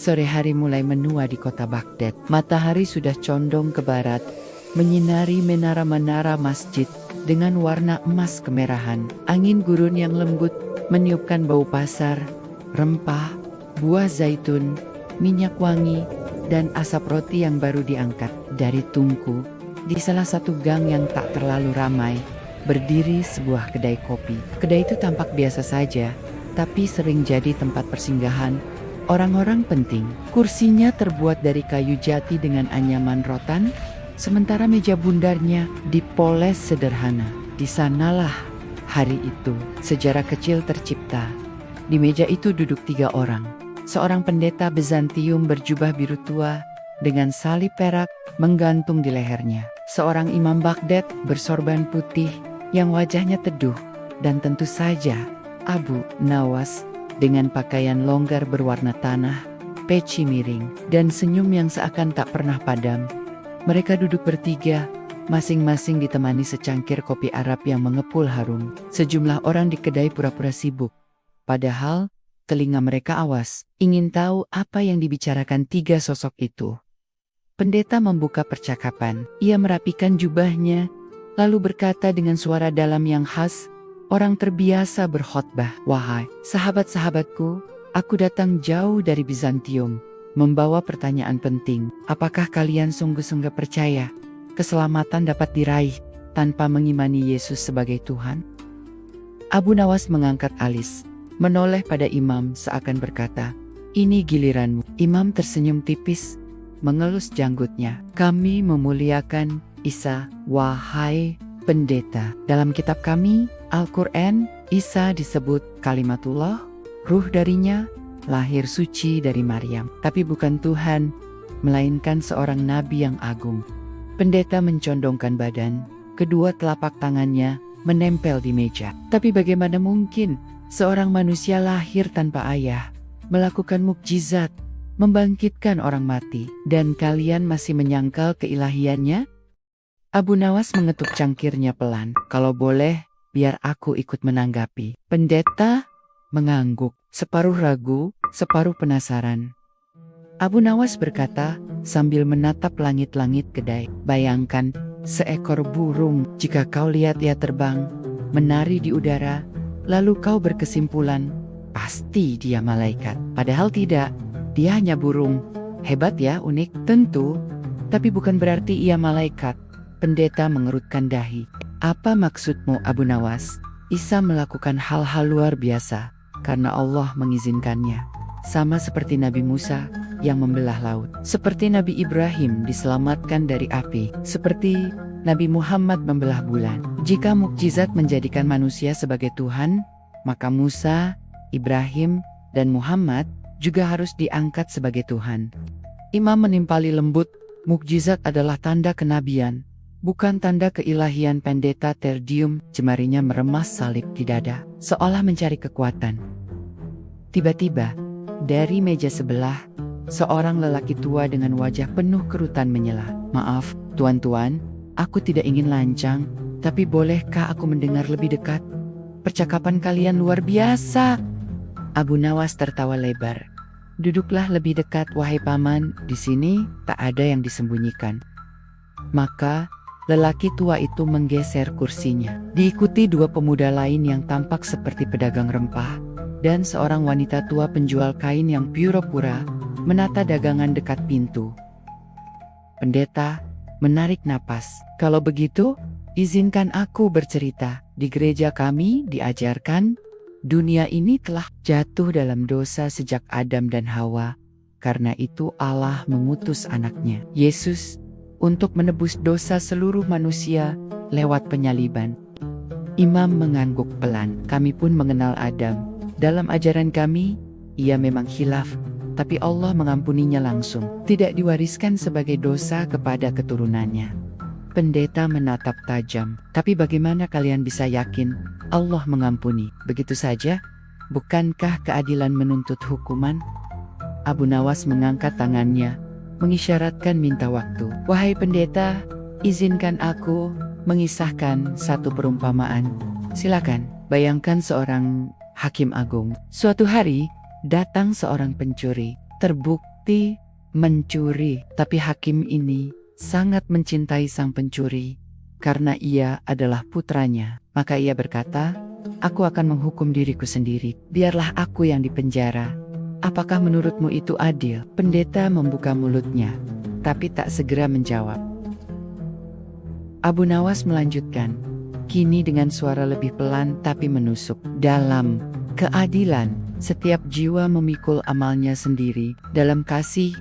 Sore hari mulai menua di kota Baghdad. Matahari sudah condong ke barat, menyinari menara-menara masjid dengan warna emas kemerahan. Angin gurun yang lembut meniupkan bau pasar, rempah, buah zaitun, minyak wangi, dan asap roti yang baru diangkat dari tungku. Di salah satu gang yang tak terlalu ramai, berdiri sebuah kedai kopi. Kedai itu tampak biasa saja, tapi sering jadi tempat persinggahan orang-orang penting. Kursinya terbuat dari kayu jati dengan anyaman rotan, sementara meja bundarnya dipoles sederhana. Di sanalah hari itu sejarah kecil tercipta. Di meja itu duduk 3 orang. Seorang pendeta Bizantium berjubah biru tua dengan salib perak menggantung di lehernya. Seorang imam Baghdad bersorban putih yang wajahnya teduh, dan tentu saja Abu Nawas dengan pakaian longgar berwarna tanah, peci miring, dan senyum yang seakan tak pernah padam. Mereka duduk bertiga, masing-masing ditemani secangkir kopi Arab yang mengepul harum. Sejumlah orang di kedai pura-pura sibuk, padahal telinga mereka awas, ingin tahu apa yang dibicarakan 3 sosok itu. Pendeta membuka percakapan. Ia merapikan jubahnya, lalu berkata dengan suara dalam yang khas, orang terbiasa berkhotbah. Wahai sahabat-sahabatku, aku datang jauh dari Bizantium, membawa pertanyaan penting. Apakah kalian sungguh-sungguh percaya keselamatan dapat diraih tanpa mengimani Yesus sebagai Tuhan? Abu Nawas mengangkat alis, menoleh pada imam seakan berkata, ini giliranmu. Imam tersenyum tipis, mengelus janggutnya. Kami memuliakan Isa, wahai pendeta. Dalam kitab kami, Al-Quran, Isa disebut kalimatullah, ruh darinya, lahir suci dari Maryam. Tapi bukan Tuhan, melainkan seorang nabi yang agung. Pendeta mencondongkan badan, kedua telapak tangannya menempel di meja. Tapi bagaimana mungkin seorang manusia lahir tanpa ayah, melakukan mukjizat, membangkitkan orang mati, dan kalian masih menyangkal keilahiannya? Abu Nawas mengetuk cangkirnya pelan. Kalau boleh, biar aku ikut menanggapi. Pendeta mengangguk, separuh ragu, separuh penasaran. Abu Nawas berkata sambil menatap langit-langit kedai. Bayangkan seekor burung, jika kau lihat ia terbang, menari di udara, lalu kau berkesimpulan, pasti dia malaikat. Padahal tidak, dia hanya burung. Hebat ya, unik, tentu, tapi bukan berarti ia malaikat. Pendeta mengerutkan dahi. Apa maksudmu, Abu Nawas? Isa melakukan hal-hal luar biasa karena Allah mengizinkannya. Sama seperti Nabi Musa yang membelah laut. Seperti Nabi Ibrahim diselamatkan dari api. Seperti Nabi Muhammad membelah bulan. Jika mukjizat menjadikan manusia sebagai Tuhan, maka Musa, Ibrahim, dan Muhammad juga harus diangkat sebagai Tuhan. Imam menimpali lembut, mukjizat adalah tanda kenabian, bukan tanda keilahian. Pendeta terdiam, jemarinya meremas salib di dada, seolah mencari kekuatan. Tiba-tiba, dari meja sebelah, seorang lelaki tua dengan wajah penuh kerutan menyela. Maaf, tuan-tuan, aku tidak ingin lancang, tapi bolehkah aku mendengar lebih dekat? Percakapan kalian luar biasa. Abu Nawas tertawa lebar. Duduklah lebih dekat, wahai paman, di sini tak ada yang disembunyikan. Maka, lelaki tua itu menggeser kursinya. Diikuti 2 pemuda lain yang tampak seperti pedagang rempah, dan seorang wanita tua penjual kain yang pura-pura menata dagangan dekat pintu. Pendeta menarik napas. Kalau begitu, izinkan aku bercerita. Di gereja kami diajarkan, dunia ini telah jatuh dalam dosa sejak Adam dan Hawa. Karena itu Allah mengutus anaknya, Yesus, untuk menebus dosa seluruh manusia lewat penyaliban. Imam mengangguk pelan. Kami pun mengenal Adam. Dalam ajaran kami, ia memang khilaf, tapi Allah mengampuninya langsung. Tidak diwariskan sebagai dosa kepada keturunannya. Pendeta menatap tajam. Tapi bagaimana kalian bisa yakin Allah mengampuni begitu saja? Bukankah keadilan menuntut hukuman? Abu Nawas mengangkat tangannya, mengisyaratkan minta waktu. Wahai pendeta, izinkan aku mengisahkan satu perumpamaan. Silakan. Bayangkan seorang hakim agung. Suatu hari, datang seorang pencuri, terbuk terbukti mencuri. Tapi hakim ini sangat mencintai sang pencuri karena ia adalah putranya. Maka ia berkata, "Aku akan menghukum diriku sendiri. Biarlah aku yang dipenjara. Apakah menurutmu itu adil?" Pendeta membuka mulutnya, tapi tak segera menjawab. Abu Nawas melanjutkan, kini dengan suara lebih pelan tapi menusuk. Dalam keadilan, setiap jiwa memikul amalnya sendiri. Dalam kasih,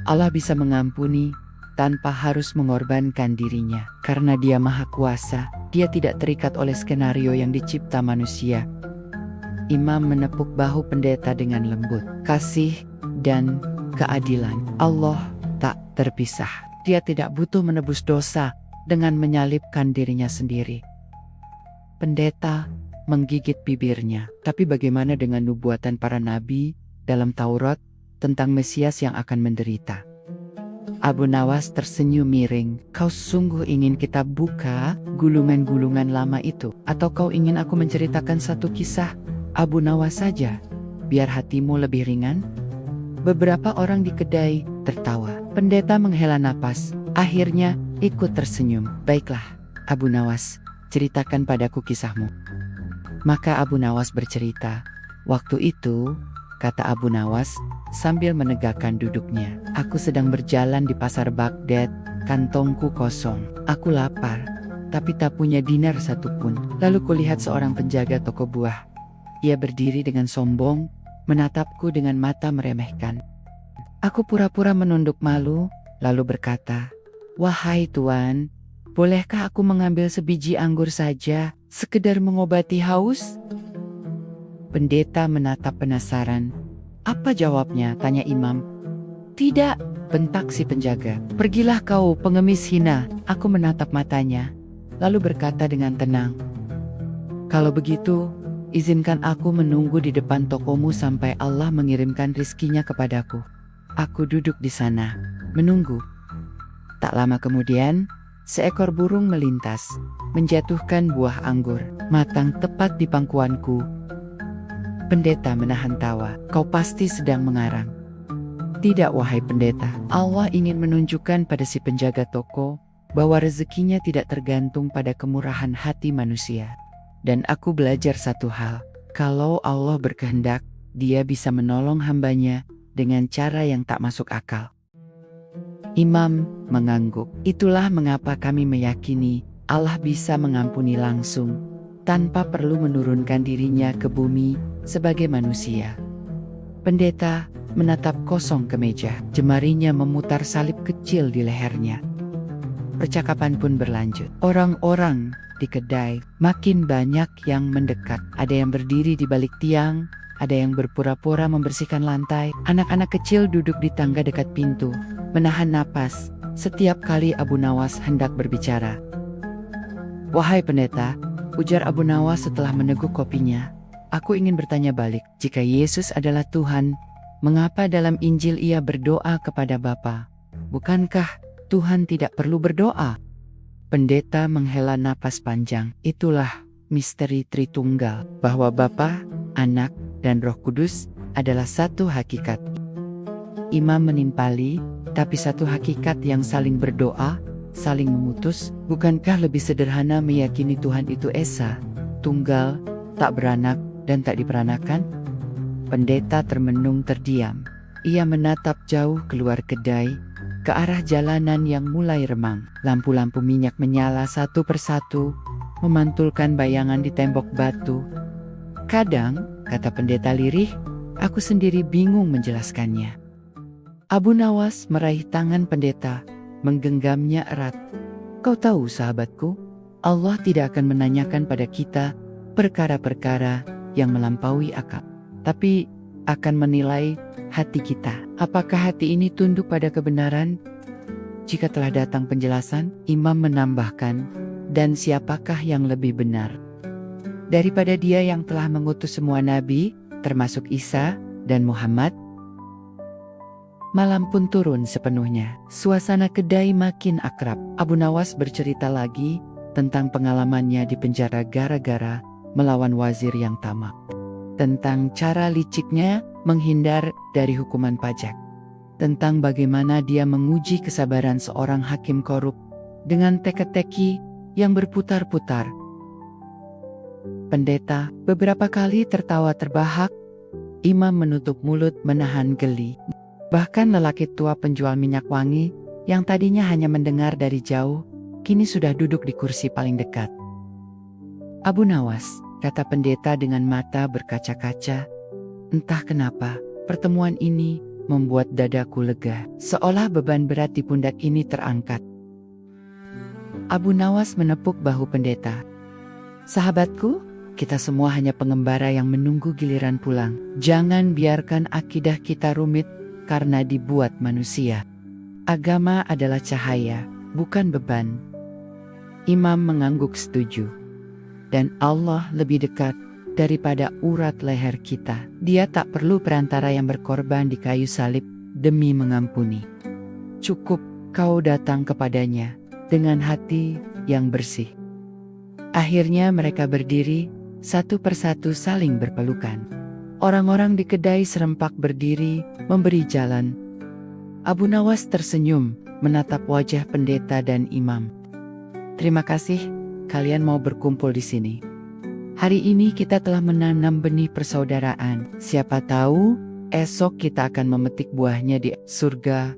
Allah bisa mengampuni tanpa harus mengorbankan dirinya. Karena Dia Maha Kuasa, Dia tidak terikat oleh skenario yang dicipta manusia. Imam menepuk bahu pendeta dengan lembut. Kasih dan keadilan Allah tak terpisah. Dia tidak butuh menebus dosa dengan menyalibkan dirinya sendiri. Pendeta menggigit bibirnya. Tapi bagaimana dengan nubuatan para nabi dalam Taurat tentang Mesias yang akan menderita? Abu Nawas tersenyum miring. Kau sungguh ingin kita buka gulungan-gulungan lama itu? Atau kau ingin aku menceritakan satu kisah Abu Nawas saja, biar hatimu lebih ringan? Beberapa orang di kedai tertawa. Pendeta menghela napas, akhirnya ikut tersenyum. Baiklah, Abu Nawas, ceritakan padaku kisahmu. Maka Abu Nawas bercerita. Waktu itu, kata Abu Nawas sambil menegakkan duduknya, aku sedang berjalan di pasar Baghdad, kantongku kosong. Aku lapar, tapi tak punya dinar satupun. Lalu kulihat seorang penjaga toko buah. Ia berdiri dengan sombong, menatapku dengan mata meremehkan. Aku pura-pura menunduk malu, lalu berkata, "Wahai Tuan, bolehkah aku mengambil sebiji anggur saja, sekedar mengobati haus?" Pendeta menatap penasaran. "Apa jawabnya?" tanya imam. "Tidak," bentak si penjaga. "Pergilah kau, pengemis hina." Aku menatap matanya, lalu berkata dengan tenang, "Kalau begitu, izinkan aku menunggu di depan tokomu sampai Allah mengirimkan rizkinya kepadaku." Aku duduk di sana, menunggu. Tak lama kemudian, seekor burung melintas, menjatuhkan buah anggur, matang tepat di pangkuanku. Pendeta menahan tawa. "Kau pasti sedang mengarang." "Tidak, wahai pendeta. Allah ingin menunjukkan pada si penjaga toko bahwa rezekinya tidak tergantung pada kemurahan hati manusia. Dan aku belajar satu hal, kalau Allah berkehendak, Dia bisa menolong hambanya dengan cara yang tak masuk akal." Imam mengangguk. Itulah mengapa kami meyakini Allah bisa mengampuni langsung, tanpa perlu menurunkan dirinya ke bumi sebagai manusia. Pendeta menatap kosong ke meja, jemarinya memutar salib kecil di lehernya. Percakapan pun berlanjut. Orang-orang di kedai makin banyak yang mendekat. Ada yang berdiri di balik tiang, ada yang berpura-pura membersihkan lantai. Anak-anak kecil duduk di tangga dekat pintu, menahan napas setiap kali Abu Nawas hendak berbicara. "Wahai pendeta," ujar Abu Nawas setelah meneguk kopinya, "aku ingin bertanya balik. Jika Yesus adalah Tuhan, mengapa dalam Injil Ia berdoa kepada Bapa? Bukankah Tuhan tidak perlu berdoa?" Pendeta menghela napas panjang. Itulah misteri Tritunggal, bahwa Bapa, Anak, dan Roh Kudus adalah satu hakikat. Imam menimpali, tapi satu hakikat yang saling berdoa, saling memutus. Bukankah lebih sederhana meyakini Tuhan itu esa, tunggal, tak beranak, dan tak diperanakan? Pendeta termenung terdiam. Ia menatap jauh keluar kedai, ke arah jalanan yang mulai remang. Lampu-lampu minyak menyala satu persatu, memantulkan bayangan di tembok batu. "Kadang," kata pendeta lirih, "aku sendiri bingung menjelaskannya." Abu Nawas meraih tangan pendeta, menggenggamnya erat. "Kau tahu, sahabatku, Allah tidak akan menanyakan pada kita perkara-perkara yang melampaui akal, tapi akan menilai hati kita. Apakah hati ini tunduk pada kebenaran?" Jika telah datang penjelasan, imam menambahkan, "Dan siapakah yang lebih benar daripada Dia yang telah mengutus semua nabi, termasuk Isa dan Muhammad?" Malam pun turun sepenuhnya. Suasana kedai makin akrab. Abu Nawas bercerita lagi tentang pengalamannya di penjara gara-gara melawan wazir yang tamak. Tentang cara liciknya menghindar dari hukuman pajak. tentang bagaimana dia menguji kesabaran seorang hakim korup dengan teka-teki yang berputar-putar. Pendeta beberapa kali tertawa terbahak. Imam menutup mulut menahan geli. Bahkan lelaki tua penjual minyak wangi yang tadinya hanya mendengar dari jauh, kini sudah duduk di kursi paling dekat. "Abu Nawas," kata pendeta dengan mata berkaca-kaca. Entah kenapa, pertemuan ini membuat dadaku lega, seolah beban berat di pundak ini terangkat. Abu Nawas menepuk bahu pendeta. "Sahabatku, kita semua hanya pengembara yang menunggu giliran pulang. Jangan biarkan akidah kita rumit karena dibuat manusia. Agama adalah cahaya, bukan beban." Imam mengangguk setuju. Dan Allah lebih dekat daripada urat leher kita. Dia tak perlu perantara yang berkorban di kayu salib demi mengampuni. Cukup kau datang kepadanya dengan hati yang bersih. Akhirnya mereka berdiri, satu persatu saling berpelukan. Orang-orang di kedai serempak berdiri, memberi jalan. Abu Nawas tersenyum, menatap wajah pendeta dan imam. "Terima kasih, kalian mau berkumpul di sini. Hari ini kita telah menanam benih persaudaraan. Siapa tahu, esok kita akan memetik buahnya di surga."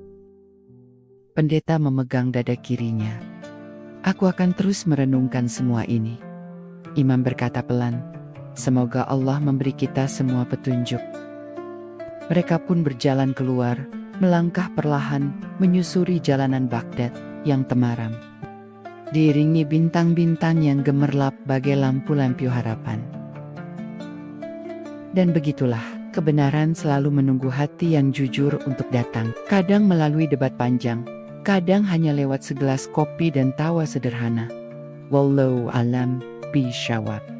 Pendeta memegang dada kirinya. "Aku akan terus merenungkan semua ini." Imam berkata pelan, "Semoga Allah memberi kita semua petunjuk." Mereka pun berjalan keluar, melangkah perlahan, menyusuri jalanan Baghdad yang temaram, diiringi bintang-bintang yang gemerlap bagai lampu-lampu harapan. Dan begitulah, kebenaran selalu menunggu hati yang jujur untuk datang. Kadang melalui debat panjang, kadang hanya lewat segelas kopi dan tawa sederhana. Wallahu alam bishawab.